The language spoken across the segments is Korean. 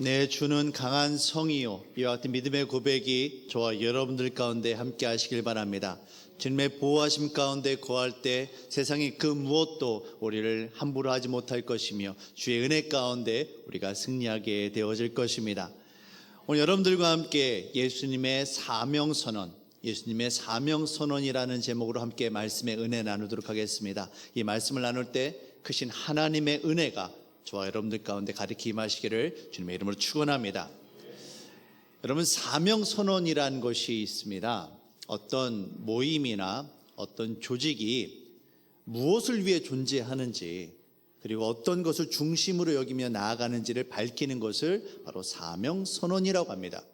내 주는 강한 성이요, 이와 같은 믿음의 고백이 저와 여러분들 가운데 함께 하시길 바랍니다. 주님의 보호하심 가운데 거할 때 세상의 그 무엇도 우리를 함부로 하지 못할 것이며 주의 은혜 가운데 우리가 승리하게 되어질 것입니다. 오늘 여러분들과 함께 예수님의 사명선언, 예수님의 사명선언이라는 제목으로 함께 말씀의 은혜 나누도록 하겠습니다. 이 말씀을 나눌 때 크신 하나님의 은혜가 저와 여러분들 가운데 가득히 임하시기를 주님의 이름으로 축원합니다. 여러분, 사명선언이라는 것이 있습니다. 어떤 모임이나 어떤 조직이 무엇을 위해 존재하는지, 그리고 어떤 것을 중심으로 여기며 나아가는지를 밝히는 것을 바로 사명선언이라고 합니다.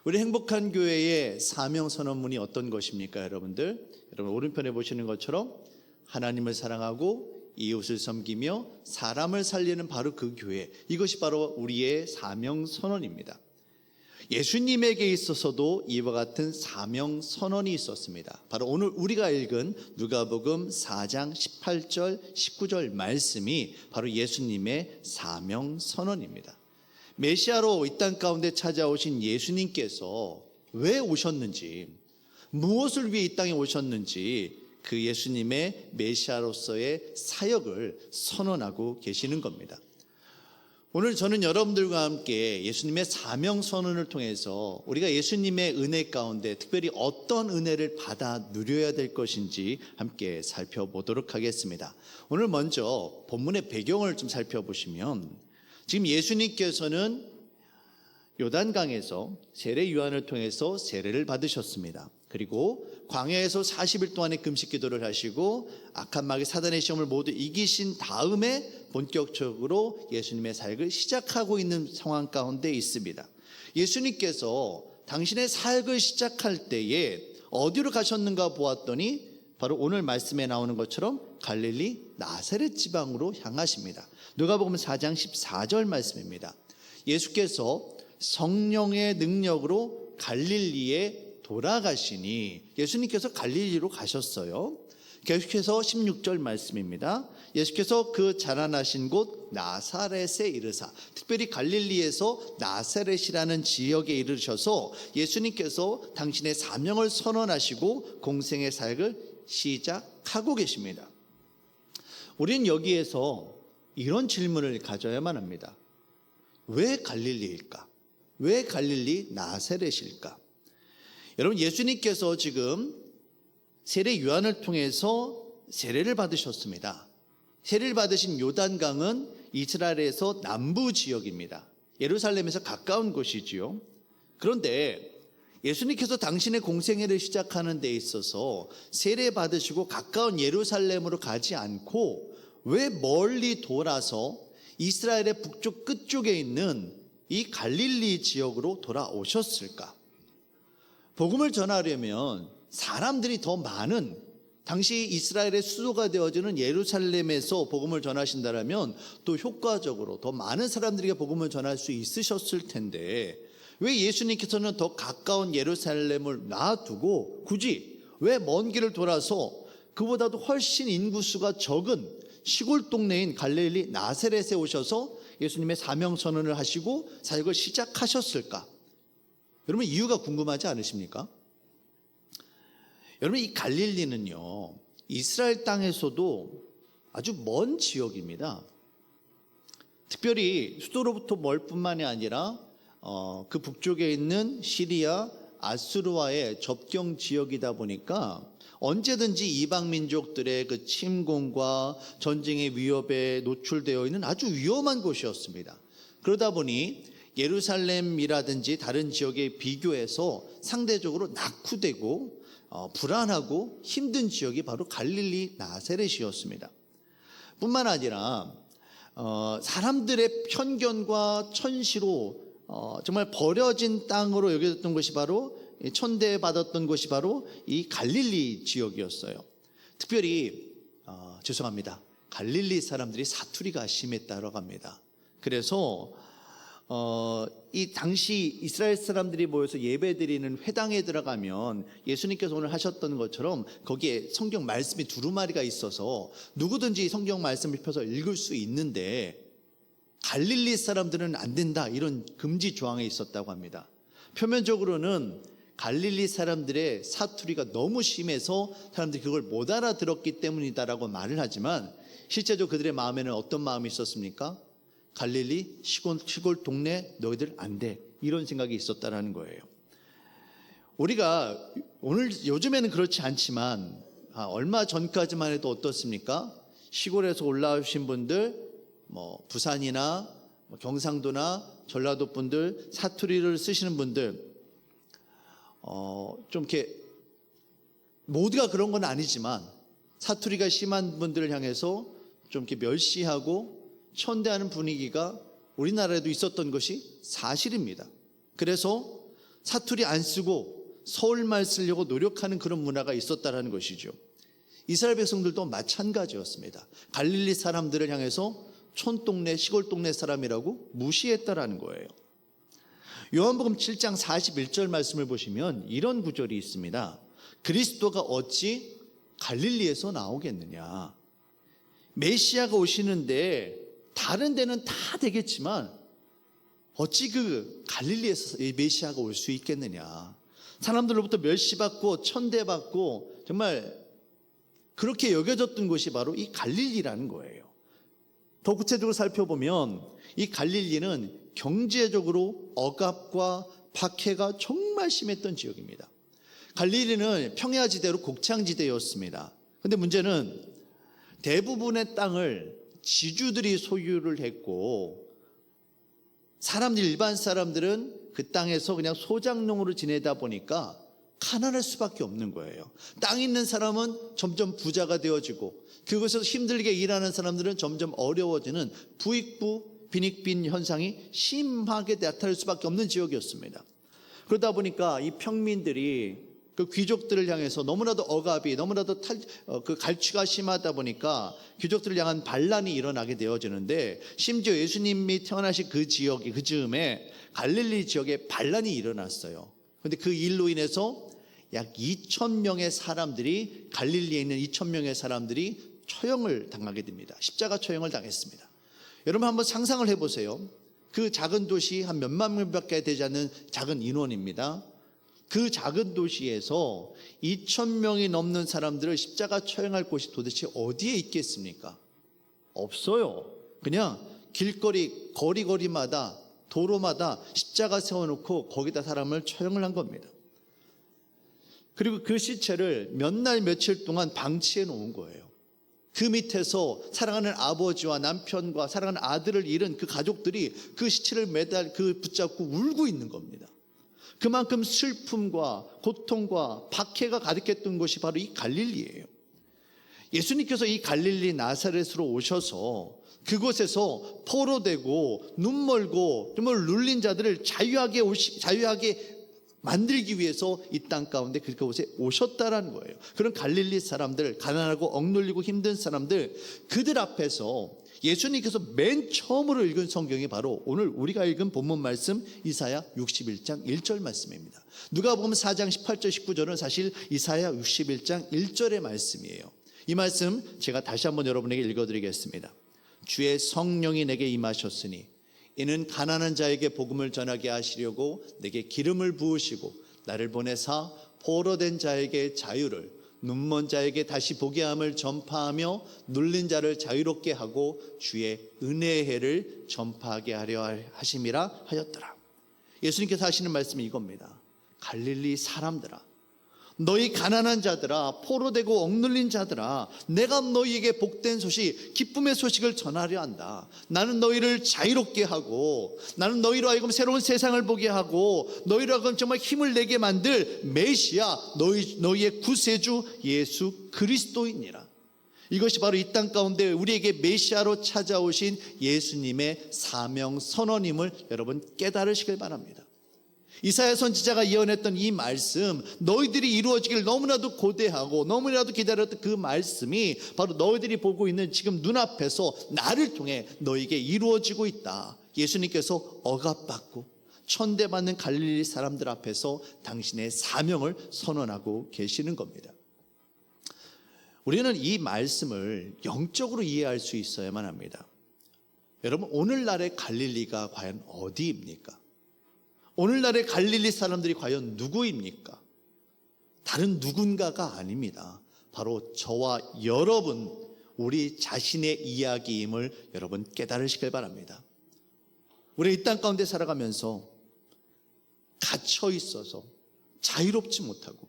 우리 행복한 교회의 사명선언문이 어떤 것입니까, 여러분들? 여러분, 오른편에 보시는 것처럼 하나님을 사랑하고 이웃을 섬기며 사람을 살리는 바로 그 교회, 이것이 바로 우리의 사명선언입니다. 예수님에게 있어서도 이와 같은 사명선언이 있었습니다. 바로 오늘 우리가 읽은 누가복음 4장 18절 19절 말씀이 바로 예수님의 사명선언입니다. 메시아로 이 땅 가운데 찾아오신 예수님께서 왜 오셨는지, 무엇을 위해 이 땅에 오셨는지, 그 예수님의 메시아로서의 사역을 선언하고 계시는 겁니다. 오늘 저는 여러분들과 함께 예수님의 사명선언을 통해서 우리가 예수님의 은혜 가운데 특별히 어떤 은혜를 받아 누려야 될 것인지 함께 살펴보도록 하겠습니다. 오늘 먼저 본문의 배경을 좀 살펴보시면, 지금 예수님께서는 요단강에서 세례 요한을 통해서 세례를 받으셨습니다. 그리고 광야에서 40일 동안의 금식 기도를 하시고 악한 마귀 사단의 시험을 모두 이기신 다음에 본격적으로 예수님의 사역을 시작하고 있는 상황 가운데 있습니다. 예수님께서 당신의 사역을 시작할 때에 어디로 가셨는가 보았더니 바로 오늘 말씀에 나오는 것처럼 갈릴리 나사렛 지방으로 향하십니다. 누가복음 4장 14절 말씀입니다. 예수께서 성령의 능력으로 갈릴리에 돌아가시니, 예수님께서 갈릴리로 가셨어요. 계속해서 16절 말씀입니다. 예수께서 그 자라나신 곳 나사렛에 이르사, 특별히 갈릴리에서 나사렛이라는 지역에 이르셔서 예수님께서 당신의 사명을 선언하시고 공생의 사역을 시작하고 계십니다. 우리는 여기에서 이런 질문을 가져야만 합니다. 왜 갈릴리일까? 왜 갈릴리 나사렛일까? 여러분, 예수님께서 지금 세례 요한을 통해서 세례를 받으셨습니다. 세례를 받으신 요단강은 이스라엘에서 남부 지역입니다. 예루살렘에서 가까운 곳이지요. 그런데 예수님께서 당신의 공생애를 시작하는 데 있어서 세례 받으시고 가까운 예루살렘으로 가지 않고 왜 멀리 돌아서 이스라엘의 북쪽 끝쪽에 있는 이 갈릴리 지역으로 돌아오셨을까? 복음을 전하려면 사람들이 더 많은, 당시 이스라엘의 수도가 되어지는 예루살렘에서 복음을 전하신다면 또 효과적으로 더 많은 사람들에게 복음을 전할 수 있으셨을 텐데, 왜 예수님께서는 더 가까운 예루살렘을 놔두고 굳이 왜 먼 길을 돌아서 그보다도 훨씬 인구수가 적은 시골 동네인 갈릴리 나사렛에 오셔서 예수님의 사명선언을 하시고 사역을 시작하셨을까? 여러분, 이유가 궁금하지 않으십니까? 여러분, 이 갈릴리는요, 이스라엘 땅에서도 아주 먼 지역입니다. 특별히 수도로부터 멀 뿐만이 아니라 그 북쪽에 있는 시리아, 아수르와의 접경 지역이다 보니까 언제든지 이방 민족들의 그 침공과 전쟁의 위협에 노출되어 있는 아주 위험한 곳이었습니다. 그러다 보니 예루살렘이라든지 다른 지역에 비교해서 상대적으로 낙후되고 불안하고 힘든 지역이 바로 갈릴리 나사렛이었습니다. 뿐만 아니라 사람들의 편견과 천시로 정말 버려진 땅으로 여겨졌던 것이 바로, 천대받았던 것이 바로 이 갈릴리 지역이었어요. 특별히 죄송합니다, 갈릴리 사람들이 사투리가 심했다고 합니다. 그래서 이 당시 이스라엘 사람들이 모여서 예배드리는 회당에 들어가면 예수님께서 오늘 하셨던 것처럼 거기에 성경 말씀이 두루마리가 있어서 누구든지 성경 말씀을 펴서 읽을 수 있는데, 갈릴리 사람들은 안 된다, 이런 금지 조항이 있었다고 합니다. 표면적으로는 갈릴리 사람들의 사투리가 너무 심해서 사람들이 그걸 못 알아들었기 때문이다라고 말을 하지만, 실제로 그들의 마음에는 어떤 마음이 있었습니까? 갈릴리 시골 동네 너희들 안 돼, 이런 생각이 있었다라는 거예요. 우리가 요즘에는 그렇지 않지만 얼마 전까지만 해도 어떻습니까? 시골에서 올라오신 분들, 부산이나 경상도나 전라도 분들, 사투리를 쓰시는 분들, 좀 이렇게 모두가 그런 건 아니지만 사투리가 심한 분들을 향해서 좀 이렇게 멸시하고 천대하는 분위기가 우리나라에도 있었던 것이 사실입니다. 그래서 사투리 안 쓰고 서울말 쓰려고 노력하는 그런 문화가 있었다는 것이죠. 이스라엘 백성들도 마찬가지였습니다. 갈릴리 사람들을 향해서 촌동네 시골 동네 사람이라고 무시했다라는 거예요. 요한복음 7장 41절 말씀을 보시면 이런 구절이 있습니다. 그리스도가 어찌 갈릴리에서 나오겠느냐. 메시아가 오시는데 다른 데는 다 되겠지만 어찌 그 갈릴리에서 메시아가 올 수 있겠느냐. 사람들로부터 멸시받고 천대받고 정말 그렇게 여겨졌던 곳이 바로 이 갈릴리라는 거예요. 더 구체적으로 살펴보면 이 갈릴리는 경제적으로 억압과 박해가 정말 심했던 지역입니다. 갈릴리는 평야지대로 곡창지대였습니다. 그런데 문제는 대부분의 땅을 지주들이 소유를 했고, 일반 사람들은 그 땅에서 그냥 소작농으로 지내다 보니까 가난할 수밖에 없는 거예요. 땅 있는 사람은 점점 부자가 되어지고, 그곳에서 힘들게 일하는 사람들은 점점 어려워지는 부익부 빈익빈 현상이 심하게 나타날 수밖에 없는 지역이었습니다. 그러다 보니까 이 평민들이 그 귀족들을 향해서 너무나도 억압이, 너무나도 갈취가 심하다 보니까 귀족들을 향한 반란이 일어나게 되어지는데, 심지어 예수님이 태어나신 그 지역이, 그 즈음에 갈릴리 지역에 반란이 일어났어요. 그런데 그 일로 인해서 약 2,000명의 사람들이, 갈릴리에 있는 2,000명의 사람들이 처형을 당하게 됩니다. 십자가 처형을 당했습니다. 여러분 한번 상상을 해보세요. 그 작은 도시 한 몇만 명밖에 되지 않는 작은 인원입니다. 그 작은 도시에서 2,000명이 넘는 사람들을 십자가 처형할 곳이 도대체 어디에 있겠습니까? 없어요. 그냥 길거리, 거리마다, 도로마다 십자가 세워놓고 거기다 사람을 처형을 한 겁니다. 그리고 그 시체를 몇 날 며칠 동안 방치해 놓은 거예요. 그 밑에서 사랑하는 아버지와 남편과 사랑하는 아들을 잃은 그 가족들이 그 시체를 붙잡고 울고 있는 겁니다. 그만큼 슬픔과 고통과 박해가 가득했던 곳이 바로 이 갈릴리예요. 예수님께서 이 갈릴리 나사렛으로 오셔서 그곳에서 포로되고 눈멀고 정말 눌린 자들을 자유하게 만들기 위해서 이 땅 가운데 그곳에 오셨다라는 거예요. 그런 갈릴리 사람들, 가난하고 억눌리고 힘든 사람들, 그들 앞에서 예수님께서 맨 처음으로 읽은 성경이 바로 오늘 우리가 읽은 본문 말씀 이사야 61장 1절 말씀입니다. 누가복음 4장 18절 19절은 사실 이사야 61장 1절의 말씀이에요. 이 말씀 제가 다시 한번 여러분에게 읽어드리겠습니다. 주의 성령이 내게 임하셨으니 이는 가난한 자에게 복음을 전하게 하시려고 내게 기름을 부으시고 나를 보내사 포로된 자에게 자유를, 눈먼 자에게 다시 보게 함을 전파하며 눌린 자를 자유롭게 하고 주의 은혜의 해를 전파하게 하려 하심이라 하였더라. 예수님께서 하시는 말씀이 이겁니다. 갈릴리 사람들아, 너희 가난한 자들아, 포로되고 억눌린 자들아, 내가 너희에게 복된 소식, 기쁨의 소식을 전하려 한다. 나는 너희를 자유롭게 하고, 나는 너희로 하여금 새로운 세상을 보게 하고, 너희로 하여금 정말 힘을 내게 만들 메시아, 너희의 구세주 예수 그리스도이니라. 이것이 바로 이 땅 가운데 우리에게 메시아로 찾아오신 예수님의 사명 선언임을 여러분 깨달으시길 바랍니다. 이사야 선지자가 예언했던 이 말씀, 너희들이 이루어지길 너무나도 고대하고 너무나도 기다렸던 그 말씀이 바로 너희들이 보고 있는 지금 눈앞에서 나를 통해 너에게 이루어지고 있다. 예수님께서 억압받고 천대받는 갈릴리 사람들 앞에서 당신의 사명을 선언하고 계시는 겁니다. 우리는 이 말씀을 영적으로 이해할 수 있어야만 합니다. 여러분, 오늘날의 갈릴리가 과연 어디입니까? 오늘날의 갈릴리 사람들이 과연 누구입니까? 다른 누군가가 아닙니다. 바로 저와 여러분, 우리 자신의 이야기임을 여러분 깨달으시길 바랍니다. 우리 이 땅 가운데 살아가면서 갇혀 있어서 자유롭지 못하고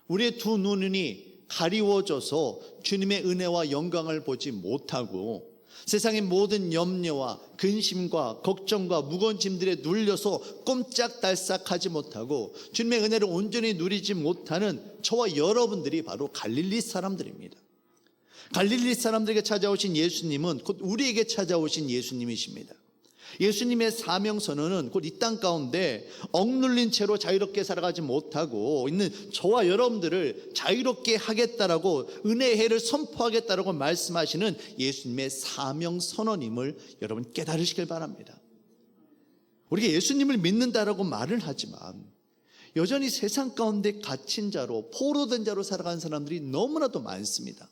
우리의 두 눈이 가리워져서 주님의 은혜와 영광을 보지 못하고 세상의 모든 염려와 근심과 걱정과 무거운 짐들에 눌려서 꼼짝달싹하지 못하고 주님의 은혜를 온전히 누리지 못하는 저와 여러분들이 바로 갈릴리 사람들입니다. 갈릴리 사람들에게 찾아오신 예수님은 곧 우리에게 찾아오신 예수님이십니다. 예수님의 사명선언은 곧 이 땅 가운데 억눌린 채로 자유롭게 살아가지 못하고 있는 저와 여러분들을 자유롭게 하겠다라고 은혜의 해를 선포하겠다라고 말씀하시는 예수님의 사명선언임을 여러분 깨달으시길 바랍니다. 우리가 예수님을 믿는다라고 말을 하지만 여전히 세상 가운데 갇힌 자로 포로된 자로 살아가는 사람들이 너무나도 많습니다.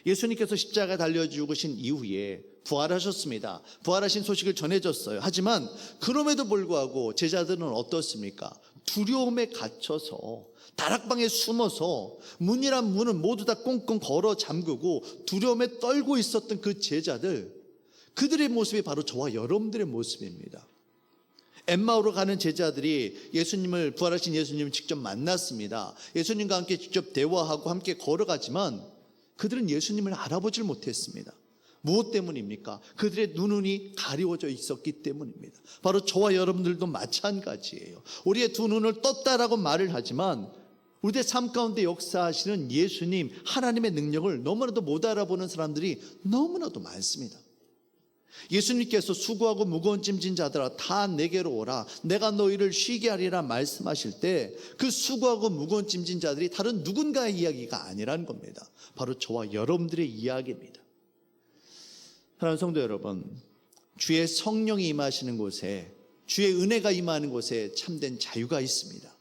예수님께서 십자가에 달려 죽으신 이후에 부활하셨습니다. 부활하신 소식을 전해줬어요. 하지만 그럼에도 불구하고 제자들은 어떻습니까? 두려움에 갇혀서 다락방에 숨어서 문이란 문은 모두 다 꽁꽁 걸어 잠그고 두려움에 떨고 있었던 그 제자들, 그들의 모습이 바로 저와 여러분들의 모습입니다. 엠마오로 가는 제자들이 부활하신 예수님을 직접 만났습니다. 예수님과 함께 직접 대화하고 함께 걸어가지만 그들은 예수님을 알아보질 못했습니다. 무엇 때문입니까? 그들의 눈이 가리워져 있었기 때문입니다. 바로 저와 여러분들도 마찬가지예요. 우리의 두 눈을 떴다라고 말을 하지만 우리의 삶 가운데 역사하시는 예수님, 하나님의 능력을 너무나도 못 알아보는 사람들이 너무나도 많습니다. 예수님께서 수고하고 무거운 짐진 자들아 다 내게로 오라, 내가 너희를 쉬게 하리라 말씀하실 때 그 수고하고 무거운 짐진 자들이 다른 누군가의 이야기가 아니라는 겁니다. 바로 저와 여러분들의 이야기입니다. 사랑하는 성도 여러분, 주의 성령이 임하시는 곳에, 주의 은혜가 임하는 곳에 참된 자유가 있습니다.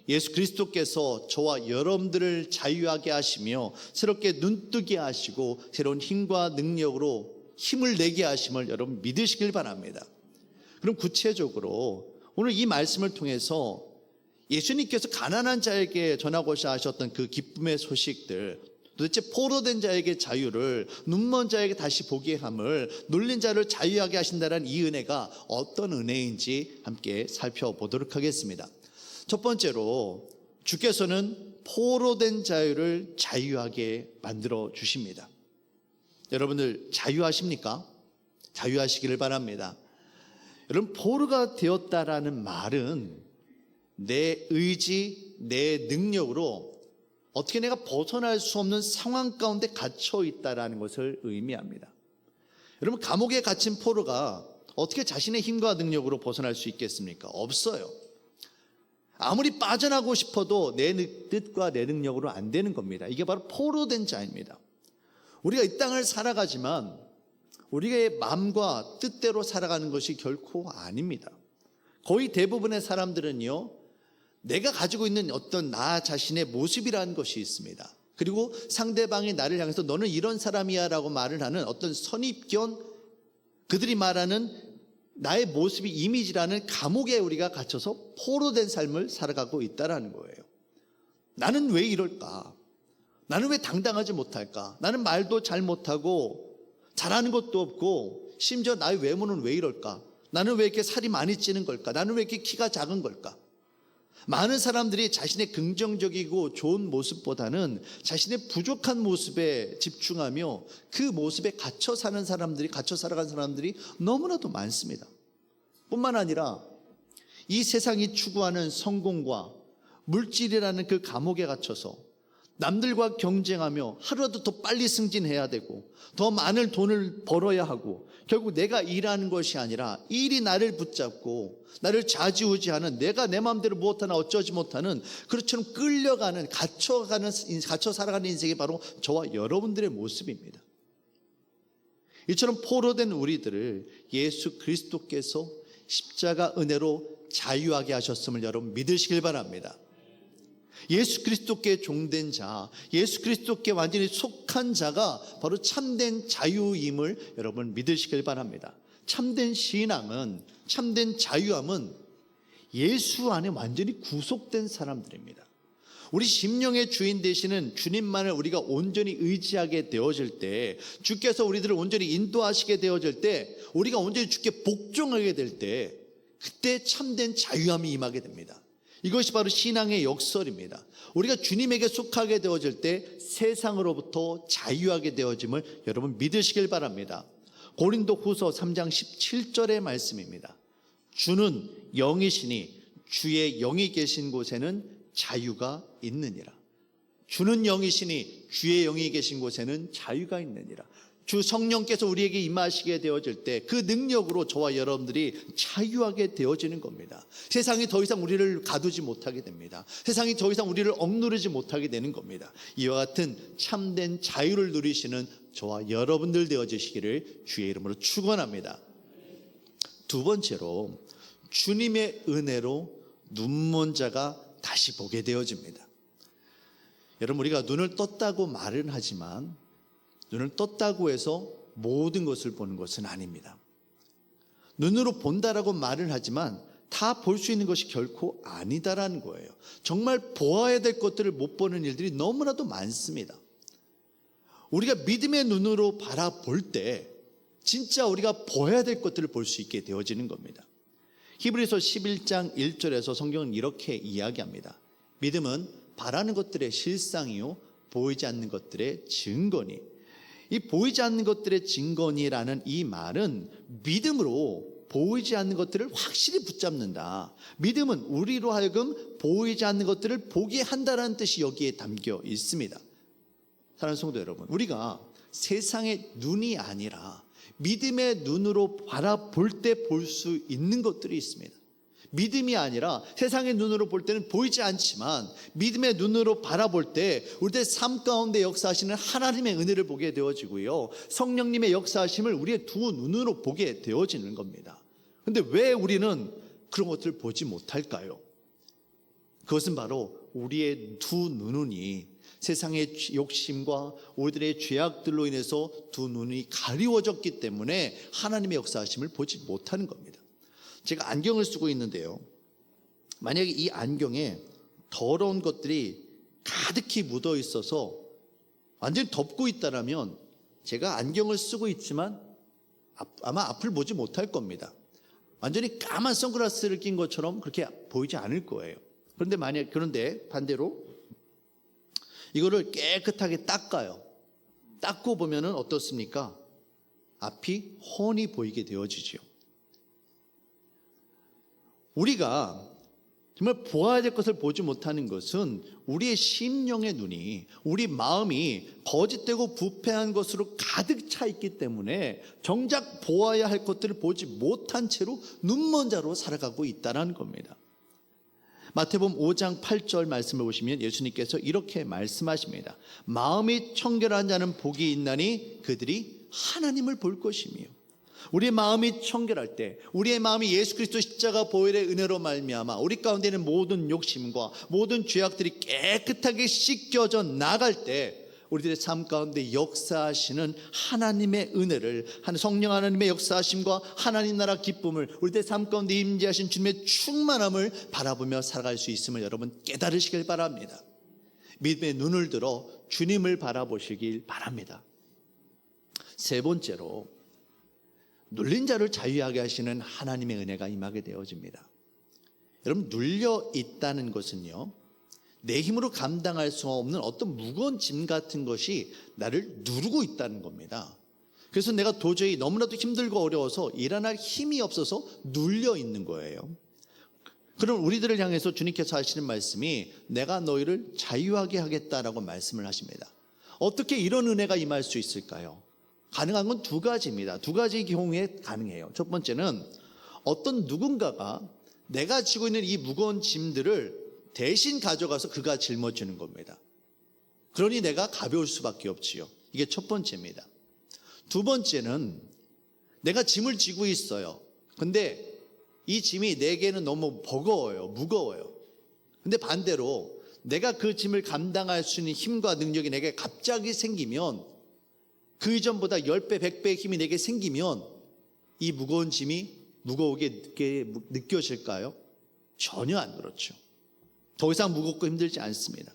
예수 그리스도께서 저와 여러분들을 자유하게 하시며 새롭게 눈뜨게 하시고 새로운 힘과 능력으로 힘을 내게 하심을 여러분 믿으시길 바랍니다. 그럼 구체적으로 오늘 이 말씀을 통해서 예수님께서 가난한 자에게 전하고자 하셨던 그 기쁨의 소식들, 도대체 포로된 자에게 자유를, 눈먼 자에게 다시 보게 함을, 눌린 자를 자유하게 하신다는 이 은혜가 어떤 은혜인지 함께 살펴보도록 하겠습니다. 첫 번째로 주께서는 포로된 자유를 자유하게 만들어 주십니다. 여러분들 자유하십니까? 자유하시기를 바랍니다. 여러분, 포로가 되었다라는 말은 내 의지, 내 능력으로 어떻게 내가 벗어날 수 없는 상황 가운데 갇혀 있다라는 것을 의미합니다. 여러분, 감옥에 갇힌 포로가 어떻게 자신의 힘과 능력으로 벗어날 수 있겠습니까? 없어요. 아무리 빠져나가고 싶어도 내 뜻과 내 능력으로 안 되는 겁니다. 이게 바로 포로된 자입니다. 우리가 이 땅을 살아가지만 우리의 마음과 뜻대로 살아가는 것이 결코 아닙니다. 거의 대부분의 사람들은요, 내가 가지고 있는 어떤 나 자신의 모습이라는 것이 있습니다. 그리고 상대방이 나를 향해서 너는 이런 사람이야 라고 말을 하는 어떤 선입견, 그들이 말하는 나의 모습이 이미지라는 감옥에 우리가 갇혀서 포로된 삶을 살아가고 있다는 거예요. 나는 왜 이럴까? 나는 왜 당당하지 못할까? 나는 말도 잘 못하고 잘하는 것도 없고 심지어 나의 외모는 왜 이럴까? 나는 왜 이렇게 살이 많이 찌는 걸까? 나는 왜 이렇게 키가 작은 걸까? 많은 사람들이 자신의 긍정적이고 좋은 모습보다는 자신의 부족한 모습에 집중하며 그 모습에 갇혀 살아가는 사람들이 너무나도 많습니다. 뿐만 아니라 이 세상이 추구하는 성공과 물질이라는 그 감옥에 갇혀서 남들과 경쟁하며 하루라도 더 빨리 승진해야 되고 더 많은 돈을 벌어야 하고 결국 내가 일하는 것이 아니라 일이 나를 붙잡고 나를 좌지우지하는, 내가 내 마음대로 무엇하나 어쩌지 못하는, 그렇처럼 끌려가는, 갇혀 살아가는 인생이 바로 저와 여러분들의 모습입니다. 이처럼 포로된 우리들을 예수 그리스도께서 십자가 은혜로 자유하게 하셨음을 여러분 믿으시길 바랍니다. 예수 그리스도께 종된 자, 예수 그리스도께 완전히 속한 자가 바로 참된 자유임을 여러분 믿으시길 바랍니다. 참된 신앙은, 참된 자유함은 예수 안에 완전히 구속된 사람들입니다. 우리 심령의 주인 되시는 주님만을 우리가 온전히 의지하게 되어질 때, 주께서 우리들을 온전히 인도하시게 되어질 때, 우리가 온전히 주께 복종하게 될 때, 그때 참된 자유함이 임하게 됩니다. 이것이 바로 신앙의 역설입니다. 우리가 주님에게 속하게 되어질 때 세상으로부터 자유하게 되어짐을 여러분 믿으시길 바랍니다. 고린도후서 3장 17절의 말씀입니다. 주는 영이시니 주의 영이 계신 곳에는 자유가 있느니라. 주는 영이시니 주의 영이 계신 곳에는 자유가 있느니라. 주 성령께서 우리에게 임하시게 되어질 때 그 능력으로 저와 여러분들이 자유하게 되어지는 겁니다. 세상이 더 이상 우리를 가두지 못하게 됩니다. 세상이 더 이상 우리를 억누르지 못하게 되는 겁니다. 이와 같은 참된 자유를 누리시는 저와 여러분들 되어지시기를 주의 이름으로 축원합니다. 두 번째로 주님의 은혜로 눈먼 자가 다시 보게 되어집니다. 여러분, 우리가 눈을 떴다고 말은 하지만 눈을 떴다고 해서 모든 것을 보는 것은 아닙니다. 눈으로 본다라고 말을 하지만 다 볼 수 있는 것이 결코 아니다라는 거예요. 정말 보아야 될 것들을 못 보는 일들이 너무나도 많습니다. 우리가 믿음의 눈으로 바라볼 때 진짜 우리가 보아야 될 것들을 볼 수 있게 되어지는 겁니다. 히브리서 11장 1절에서 성경은 이렇게 이야기합니다. 믿음은 바라는 것들의 실상이요 보이지 않는 것들의 증거니. 이 보이지 않는 것들의 증거니라는 이 말은 믿음으로 보이지 않는 것들을 확실히 붙잡는다. 믿음은 우리로 하여금 보이지 않는 것들을 보게 한다는 뜻이 여기에 담겨 있습니다. 사랑하는 성도 여러분, 우리가 세상의 눈이 아니라 믿음의 눈으로 바라볼 때 볼 수 있는 것들이 있습니다. 믿음이 아니라 세상의 눈으로 볼 때는 보이지 않지만 믿음의 눈으로 바라볼 때 우리의 삶 가운데 역사하시는 하나님의 은혜를 보게 되어지고요, 성령님의 역사하심을 우리의 두 눈으로 보게 되어지는 겁니다. 그런데 왜 우리는 그런 것들을 보지 못할까요? 그것은 바로 우리의 두 눈이 세상의 욕심과 우리들의 죄악들로 인해서 두 눈이 가리워졌기 때문에 하나님의 역사하심을 보지 못하는 겁니다. 제가 안경을 쓰고 있는데요, 만약에 이 안경에 더러운 것들이 가득히 묻어 있어서 완전히 덮고 있다라면 제가 안경을 쓰고 있지만 아마 앞을 보지 못할 겁니다. 완전히 까만 선글라스를 낀 것처럼 그렇게 보이지 않을 거예요. 그런데 반대로 이거를 깨끗하게 닦아요. 닦고 보면은 어떻습니까? 앞이 훤히 보이게 되어지죠. 우리가 정말 보아야 될 것을 보지 못하는 것은 우리의 심령의 눈이, 우리 마음이 거짓되고 부패한 것으로 가득 차 있기 때문에 정작 보아야 할 것들을 보지 못한 채로 눈먼 자로 살아가고 있다는 겁니다. 마태복음 5장 8절 말씀을 보시면 예수님께서 이렇게 말씀하십니다. 마음이 청결한 자는 복이 있나니 그들이 하나님을 볼 것이며. 우리의 마음이 청결할 때, 우리의 마음이 예수 그리스도 십자가 보혈의 은혜로 말미암아 우리 가운데 있는 모든 욕심과 모든 죄악들이 깨끗하게 씻겨져 나갈 때 우리들의 삶 가운데 역사하시는 하나님의 은혜를, 성령 하나님의 역사하심과 하나님 나라 기쁨을, 우리들의 삶 가운데 임재하신 주님의 충만함을 바라보며 살아갈 수 있음을 여러분 깨달으시길 바랍니다. 믿음의 눈을 들어 주님을 바라보시길 바랍니다. 세 번째로 눌린 자를 자유하게 하시는 하나님의 은혜가 임하게 되어집니다. 여러분, 눌려 있다는 것은요, 내 힘으로 감당할 수 없는 어떤 무거운 짐 같은 것이 나를 누르고 있다는 겁니다. 그래서 내가 도저히 너무나도 힘들고 어려워서 일어날 힘이 없어서 눌려 있는 거예요. 그럼 우리들을 향해서 주님께서 하시는 말씀이 내가 너희를 자유하게 하겠다라고 말씀을 하십니다. 어떻게 이런 은혜가 임할 수 있을까요? 가능한 건 두 가지입니다. 두 가지 경우에 가능해요. 첫 번째는 어떤 누군가가 내가 지고 있는 이 무거운 짐들을 대신 가져가서 그가 짊어지는 겁니다. 그러니 내가 가벼울 수밖에 없지요. 이게 첫 번째입니다. 두 번째는 내가 짐을 지고 있어요. 근데 이 짐이 내게는 너무 버거워요. 무거워요. 근데 반대로 내가 그 짐을 감당할 수 있는 힘과 능력이 내게 갑자기 생기면, 그 이전보다 10배, 100배의 힘이 내게 생기면 이 무거운 짐이 무거우게 느껴질까요? 전혀 안 그렇죠. 더 이상 무겁고 힘들지 않습니다.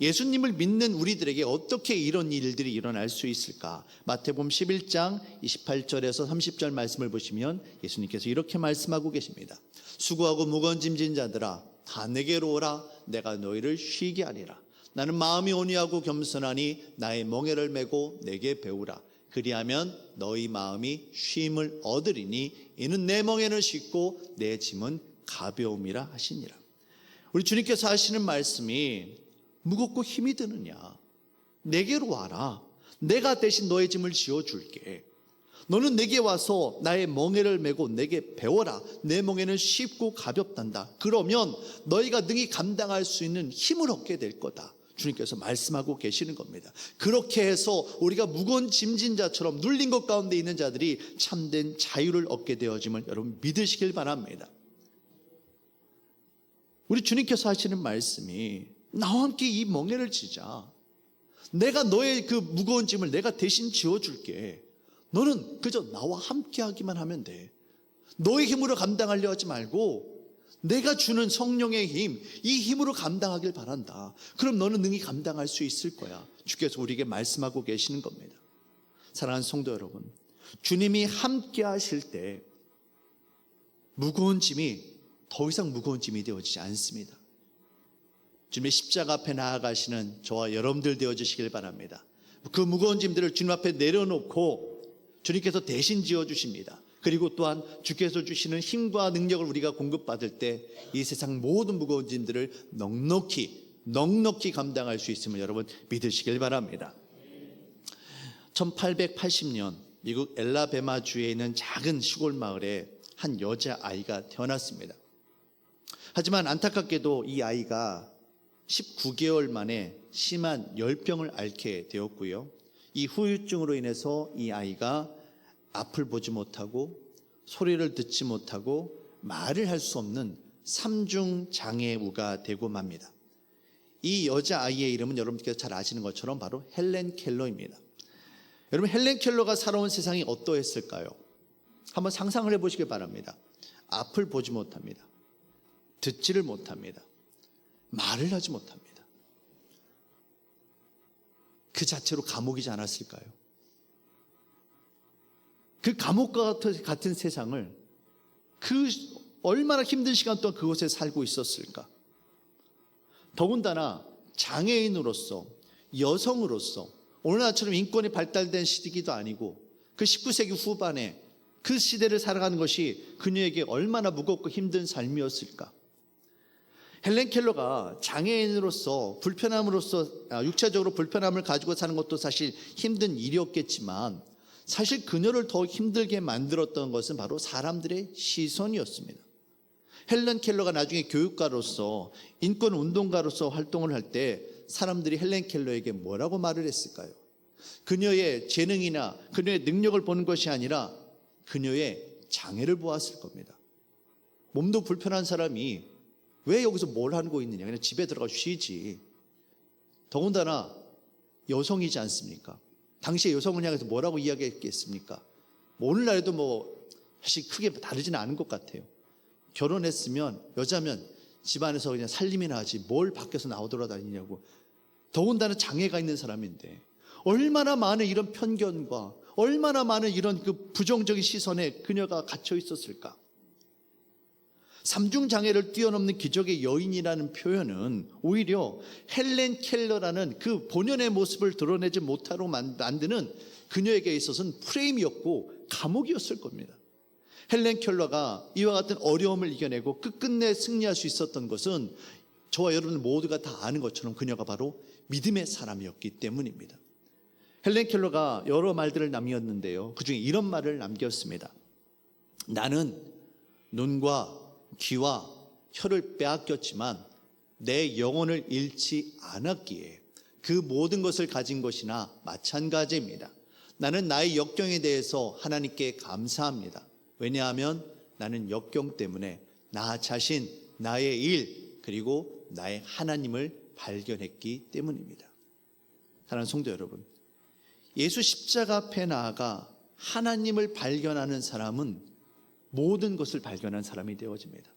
예수님을 믿는 우리들에게 어떻게 이런 일들이 일어날 수 있을까? 마태복음 11장 28절에서 30절 말씀을 보시면 예수님께서 이렇게 말씀하고 계십니다. 수고하고 무거운 짐진 자들아, 다 내게로 오라. 내가 너희를 쉬게 하리라. 나는 마음이 온유하고 겸손하니 나의 멍에를 메고 내게 배우라. 그리하면 너희 마음이 쉼을 얻으리니 이는 내 멍에는 쉽고 내 짐은 가벼움이라 하시니라. 우리 주님께서 하시는 말씀이 무겁고 힘이 드느냐? 내게로 와라. 내가 대신 너의 짐을 지어줄게. 너는 내게 와서 나의 멍에를 메고 내게 배워라. 내 멍에는 쉽고 가볍단다. 그러면 너희가 능히 감당할 수 있는 힘을 얻게 될 거다. 주님께서 말씀하고 계시는 겁니다. 그렇게 해서 우리가 무거운 짐진 자처럼 눌린 것 가운데 있는 자들이 참된 자유를 얻게 되어짐을 여러분 믿으시길 바랍니다. 우리 주님께서 하시는 말씀이 나와 함께 이 멍에를 지자. 내가 너의 그 무거운 짐을 내가 대신 지어줄게. 너는 그저 나와 함께 하기만 하면 돼. 너의 힘으로 감당하려 하지 말고 내가 주는 성령의 힘, 이 힘으로 감당하길 바란다. 그럼 너는 능히 감당할 수 있을 거야. 주께서 우리에게 말씀하고 계시는 겁니다. 사랑하는 성도 여러분, 주님이 함께 하실 때 무거운 짐이 더 이상 무거운 짐이 되어지지 않습니다. 주님의 십자가 앞에 나아가시는 저와 여러분들 되어주시길 바랍니다. 그 무거운 짐들을 주님 앞에 내려놓고 주님께서 대신 지어주십니다. 그리고 또한 주께서 주시는 힘과 능력을 우리가 공급받을 때 이 세상 모든 무거운 짐들을 넉넉히 감당할 수 있음을 여러분 믿으시길 바랍니다. 1880년 미국 엘라베마주에 있는 작은 시골 마을에 한 여자아이가 태어났습니다. 하지만 안타깝게도 이 아이가 19개월 만에 심한 열병을 앓게 되었고요. 이 후유증으로 인해서 이 아이가 앞을 보지 못하고 소리를 듣지 못하고 말을 할 수 없는 삼중장애우가 되고 맙니다. 이 여자아이의 이름은 여러분께서 잘 아시는 것처럼 바로 헬렌 켈러입니다. 여러분, 헬렌 켈러가 살아온 세상이 어떠했을까요? 한번 상상을 해보시기 바랍니다. 앞을 보지 못합니다. 듣지를 못합니다. 말을 하지 못합니다. 그 자체로 감옥이지 않았을까요? 그 감옥과 같은 세상을 그 얼마나 힘든 시간 동안 그곳에 살고 있었을까? 더군다나 장애인으로서, 여성으로서 오늘날처럼 인권이 발달된 시기도 아니고 그 19세기 후반에 그 시대를 살아가는 것이 그녀에게 얼마나 무겁고 힘든 삶이었을까? 헬렌 켈러가 장애인으로서 육체적으로 불편함을 가지고 사는 것도 사실 힘든 일이었겠지만 사실 그녀를 더 힘들게 만들었던 것은 바로 사람들의 시선이었습니다. 헬렌 켈러가 나중에 교육가로서 인권운동가로서 활동을 할 때 사람들이 헬렌 켈러에게 뭐라고 말을 했을까요? 그녀의 재능이나 그녀의 능력을 보는 것이 아니라 그녀의 장애를 보았을 겁니다. 몸도 불편한 사람이 왜 여기서 뭘 하고 있느냐, 그냥 집에 들어가 쉬지. 더군다나 여성이지 않습니까? 당시에 여성을 향해서 뭐라고 이야기했겠습니까? 오늘날에도 사실 크게 다르지는 않은 것 같아요. 결혼했으면 여자면 집안에서 그냥 살림이나 하지 뭘 밖에서 나오돌아다니냐고. 더군다나 장애가 있는 사람인데 얼마나 많은 이런 편견과 얼마나 많은 이런 그 부정적인 시선에 그녀가 갇혀 있었을까? 삼중장애를 뛰어넘는 기적의 여인이라는 표현은 오히려 헬렌 켈러라는 그 본연의 모습을 드러내지 못하도록 만드는 그녀에게 있어서는 프레임이었고 감옥이었을 겁니다. 헬렌 켈러가 이와 같은 어려움을 이겨내고 끝끝내 승리할 수 있었던 것은 저와 여러분 모두가 다 아는 것처럼 그녀가 바로 믿음의 사람이었기 때문입니다. 헬렌 켈러가 여러 말들을 남겼는데요, 그 중에 이런 말을 남겼습니다. 나는 눈과 귀와 혀를 빼앗겼지만 내 영혼을 잃지 않았기에 그 모든 것을 가진 것이나 마찬가지입니다. 나는 나의 역경에 대해서 하나님께 감사합니다. 왜냐하면 나는 역경 때문에 나 자신, 나의 일, 그리고 나의 하나님을 발견했기 때문입니다. 사랑하는 성도 여러분, 예수 십자가 앞에 나아가 하나님을 발견하는 사람은 모든 것을 발견한 사람이 되어집니다.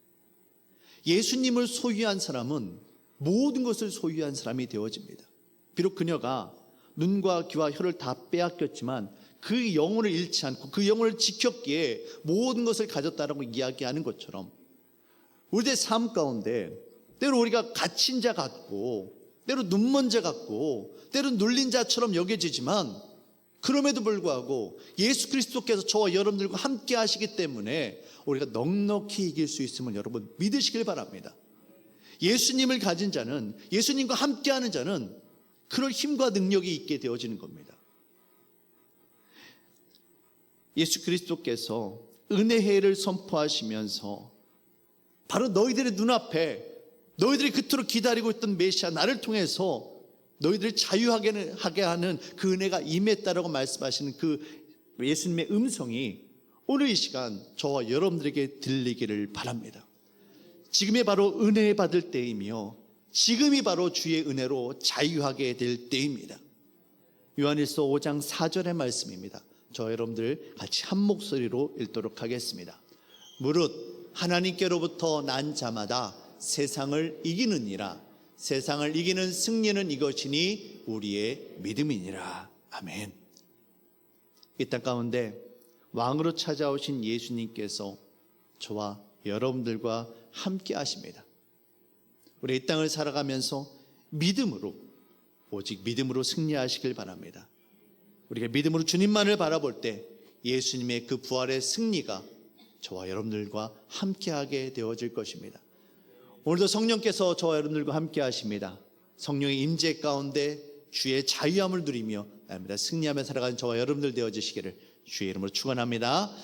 예수님을 소유한 사람은 모든 것을 소유한 사람이 되어집니다. 비록 그녀가 눈과 귀와 혀를 다 빼앗겼지만 그 영혼을 잃지 않고 그 영혼을 지켰기에 모든 것을 가졌다라고 이야기하는 것처럼 우리의 삶 가운데 때로 우리가 갇힌 자 같고 때로 눈먼 자 같고 때로 눌린 자처럼 여겨지지만 그럼에도 불구하고 예수 그리스도께서 저와 여러분들과 함께 하시기 때문에 우리가 넉넉히 이길 수 있음을 여러분 믿으시길 바랍니다. 예수님을 가진 자는, 예수님과 함께하는 자는 그럴 힘과 능력이 있게 되어지는 겁니다. 예수 그리스도께서 은혜회를 선포하시면서 바로 너희들의 눈앞에 너희들이 그토록 기다리고 있던 메시아 나를 통해서 너희들을 자유하게 하는 그 은혜가 임했다라고 말씀하시는 그 예수님의 음성이 오늘 이 시간 저와 여러분들에게 들리기를 바랍니다. 지금이 바로 은혜 받을 때이며 지금이 바로 주의 은혜로 자유하게 될 때입니다. 요한일서 5장 4절의 말씀입니다. 저 여러분들 같이 한 목소리로 읽도록 하겠습니다. 무릇 하나님께로부터 난 자마다 세상을 이기느니라. 세상을 이기는 승리는 이것이니 우리의 믿음이니라. 아멘. 이 땅 가운데 왕으로 찾아오신 예수님께서 저와 여러분들과 함께 하십니다. 우리 이 땅을 살아가면서 믿음으로, 오직 믿음으로 승리하시길 바랍니다. 우리가 믿음으로 주님만을 바라볼 때 예수님의 그 부활의 승리가 저와 여러분들과 함께하게 되어질 것입니다. 오늘도 성령께서 저와 여러분들과 함께 하십니다. 성령의 임재 가운데 주의 자유함을 누리며 승리하며 살아가는 저와 여러분들 되어지시기를 주의 이름으로 축원합니다.